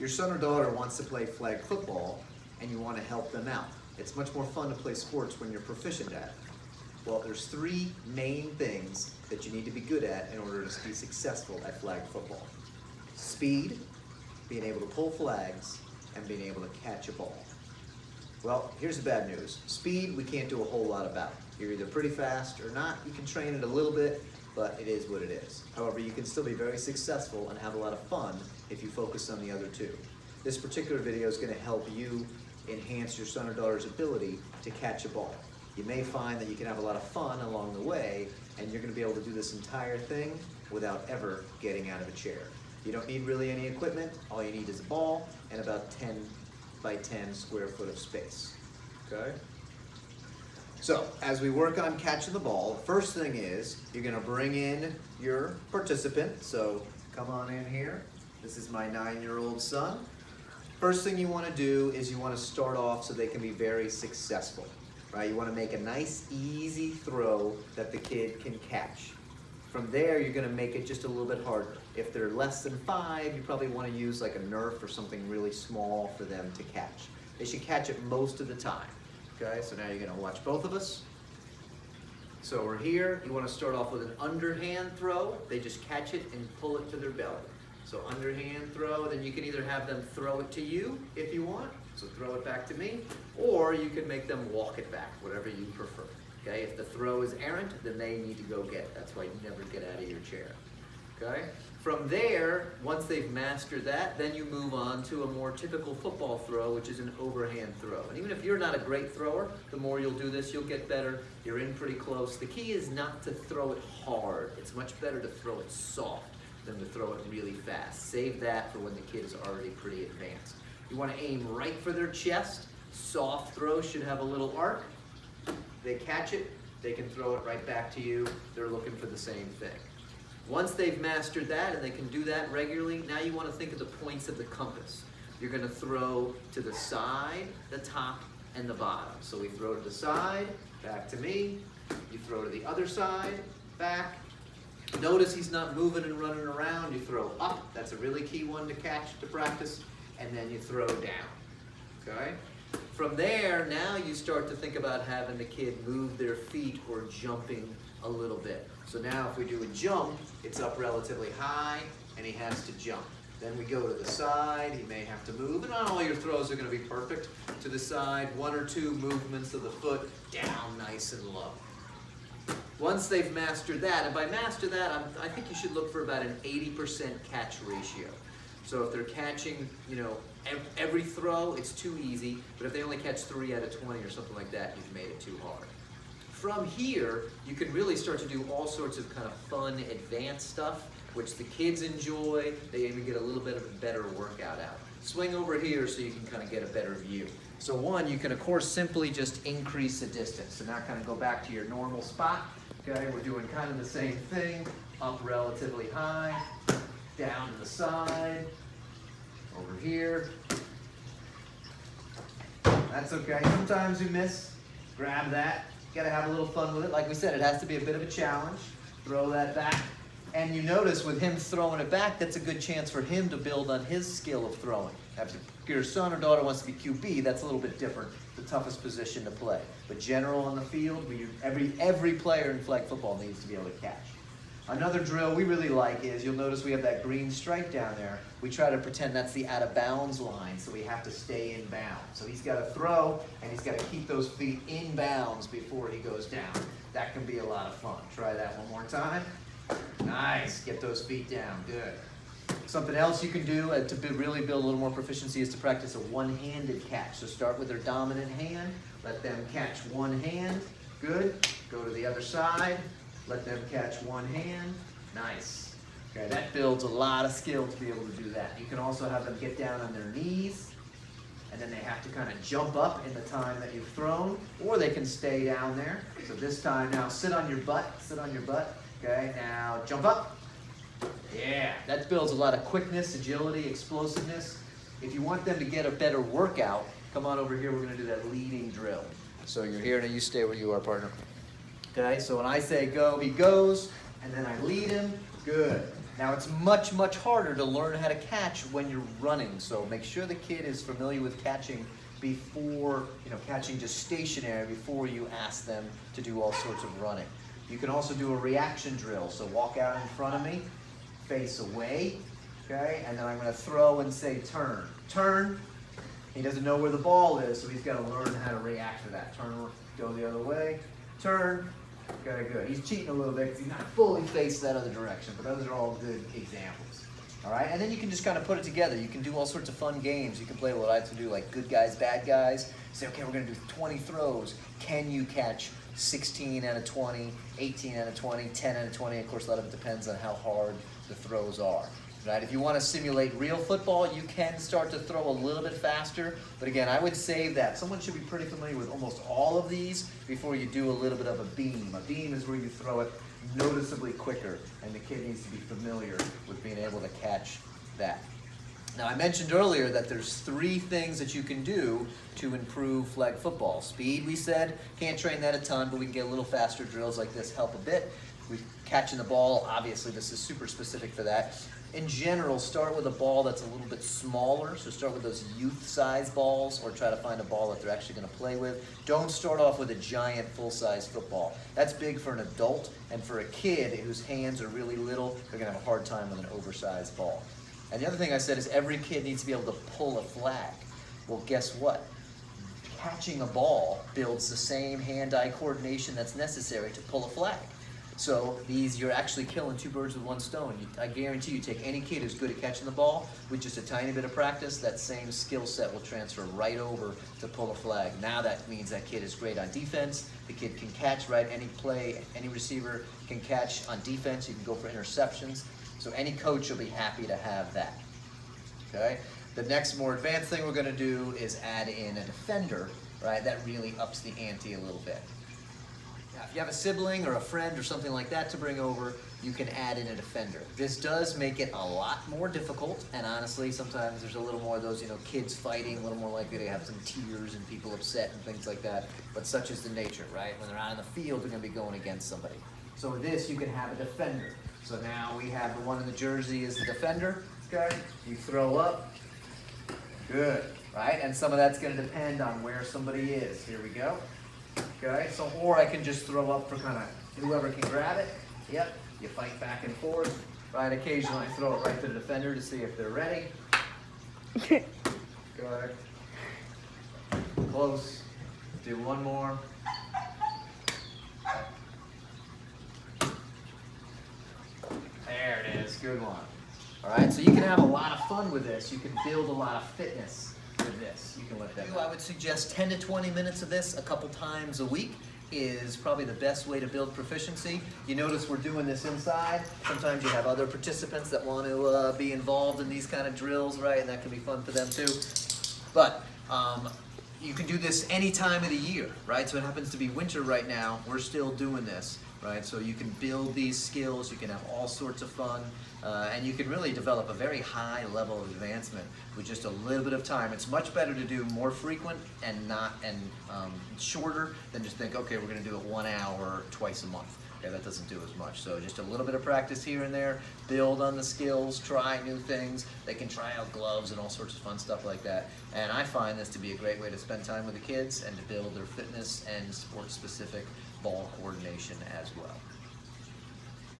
Your son or daughter wants to play flag football and you want to help them out. It's much more fun to play sports when you're proficient at it. Well, there's three main things that you need to be good at in order to be successful at flag football. Speed, being able to pull flags, and being able to catch a ball. Well, here's the bad news. Speed, we can't do a whole lot about. You're either pretty fast or not. You can train it a little bit, but it is what it is. However, you can still be very successful and have a lot of fun if you focus on the other two. This particular video is going to help you enhance your son or daughter's ability to catch a ball. You may find that you can have a lot of fun along the way, and you're going to be able to do this entire thing without ever getting out of a chair. You don't need really any equipment. All you need is a ball and about 10 by 10 square foot of space. Okay? So, as we work on catching the ball, first thing is you're going to bring in your participant. So, come on in here. This is my 9-year-old son. First thing you want to do is you want to start off so they can be very successful. Right? You want to make a nice, easy throw that the kid can catch. From there, you're going to make it just a little bit harder. If they're less than 5, you probably want to use like a Nerf or something really small for them to catch. They should catch it most of the time. Okay, so now you're going to watch both of us. So we're here. You want to start off with an underhand throw. They just catch it and pull it to their belly. So underhand throw, then you can either have them throw it to you if you want. So throw it back to me, or you can make them walk it back, whatever you prefer. Okay, if the throw is errant, then they need to go get it. That's why you never get out of your chair. Okay? From there, once they've mastered that, then you move on to a more typical football throw, which is an overhand throw. And even if you're not a great thrower, the more you'll do this, you'll get better. You're in pretty close. The key is not to throw it hard. It's much better to throw it soft than to throw it really fast. Save that for when the kid is already pretty advanced. You want to aim right for their chest. Soft throw should have a little arc. They catch it, they can throw it right back to you. They're looking for the same thing. Once they've mastered that and they can do that regularly, now you want to think of the points of the compass. You're going to throw to the side, the top, and the bottom. So we throw to the side, back to me. You throw to the other side, back. Notice he's not moving and running around. You throw up. That's a really key one to catch, to practice. And then you throw down. Okay? From there, now you start to think about having the kid move their feet or jumping a little bit. So now if we do a jump, it's up relatively high and he has to jump. Then we go to the side, he may have to move, and not all your throws are going to be perfect. To the side, 1 or 2 movements of the foot, down nice and low. Once they've mastered that, and by master that, I think you should look for about an 80% catch ratio. So if they're catching, every throw, it's too easy, but if they only catch 3 out of 20 or something like that, you've made it too hard. From here, you can really start to do all sorts of kind of fun, advanced stuff, which the kids enjoy. They even get a little bit of a better workout out. Swing over here so you can kind of get a better view. So one, you can of course simply just increase the distance. So now kind of go back to your normal spot. Okay, we're doing kind of the same thing. Up relatively high, down to the side, over here. That's okay. Sometimes you miss. Grab that. You gotta have a little fun with it. Like we said, it has to be a bit of a challenge. Throw that back. And you notice with him throwing it back, that's a good chance for him to build on his skill of throwing. If your son or daughter wants to be QB, that's a little bit different. The toughest position to play. But general on the field, every player in flag football needs to be able to catch. Another drill we really like is, you'll notice we have that green stripe down there. We try to pretend that's the out of bounds line, so we have to stay in bounds. So he's got to throw, and he's got to keep those feet in bounds before he goes down. That can be a lot of fun. Try that one more time. Nice, get those feet down, good. Something else you can do to really build a little more proficiency is to practice a one-handed catch. So start with their dominant hand, let them catch one hand, good. Go to the other side. Let them catch one hand. Nice. Okay, that builds a lot of skill to be able to do that. You can also have them get down on their knees, and then they have to kind of jump up in the time that you've thrown, or they can stay down there. So this time now, sit on your butt. Sit on your butt. Okay, now jump up. Yeah, that builds a lot of quickness, agility, explosiveness. If you want them to get a better workout, come on over here. We're going to do that leading drill. So you're here, now you stay where you are, partner. Okay, so when I say go, he goes, and then I lead him. Good. Now it's much, much harder to learn how to catch when you're running, so make sure the kid is familiar with catching before, catching just stationary before you ask them to do all sorts of running. You can also do a reaction drill, so walk out in front of me, face away, okay, and then I'm going to throw and say turn. Turn. He doesn't know where the ball is, so he's got to learn how to react to that. Turn, go the other way, turn. Okay, good. He's cheating a little bit because he's not fully faced that other direction, but those are all good examples. All right, and then you can just kind of put it together. You can do all sorts of fun games. You can play what I like to do, like good guys, bad guys. Say, okay, we're going to do 20 throws. Can you catch 16 out of 20, 18 out of 20, 10 out of 20? Of course, a lot of it depends on how hard the throws are. Right? If you want to simulate real football, you can start to throw a little bit faster. But again, I would save that. Someone should be pretty familiar with almost all of these before you do a little bit of a beam. A beam is where you throw it noticeably quicker, and the kid needs to be familiar with being able to catch that. Now, I mentioned earlier that there's 3 things that you can do to improve flag football. Speed, we said, can't train that a ton, but we can get a little faster. Drills like this help a bit. Catching the ball, obviously, this is super specific for that. In general, start with a ball that's a little bit smaller. So start with those youth-size balls, or try to find a ball that they're actually going to play with. Don't start off with a giant full-size football. That's big for an adult, and for a kid whose hands are really little, they're going to have a hard time with an oversized ball. And the other thing I said is every kid needs to be able to pull a flag. Well, guess what? Catching a ball builds the same hand-eye coordination that's necessary to pull a flag. So you're actually killing 2 birds with 1 stone. I guarantee you, take any kid who's good at catching the ball, with just a tiny bit of practice, that same skill set will transfer right over to pull a flag. Now that means that kid is great on defense. The kid can catch, right? Any play, any receiver can catch on defense. You can go for interceptions. So any coach will be happy to have that, okay? The next more advanced thing we're gonna do is add in a defender, right? That really ups the ante a little bit. Now, if you have a sibling or a friend or something like that to bring over, you can add in a defender. This does make it a lot more difficult, and honestly, sometimes there's a little more of those, kids fighting, a little more likely to have some tears and people upset and things like that, but such is the nature, right? When they're out in the field, they're gonna be going against somebody. So with this, you can have a defender. So now we have the one in the jersey is the defender, okay? You throw up, good, right? And some of that's gonna depend on where somebody is. Here we go. Okay, so, or I can just throw up for kind of whoever can grab it. Yep, you fight back and forth. Right, occasionally I throw it right to the defender to see if they're ready. Good. Close. Do one more. There it is, good one. All right, so you can have a lot of fun with this. You can build a lot of fitness with this. You can let that go. I would suggest 10 to 20 minutes of this a couple times a week is probably the best way to build proficiency. You notice we're doing this inside. Sometimes you have other participants that want to be involved in these kind of drills, right? And that can be fun for them too. But you can do this any time of the year, right? So it happens to be winter right now. We're still doing this, right? So you can build these skills. You can have all sorts of fun. And you can really develop a very high level of advancement with just a little bit of time. It's much better to do more frequent and shorter than just think, okay, we're going to do it 1 hour twice a month. Okay, that doesn't do as much. So just a little bit of practice here and there, build on the skills, try new things. They can try out gloves and all sorts of fun stuff like that. And I find this to be a great way to spend time with the kids and to build their fitness and sport-specific ball coordination as well.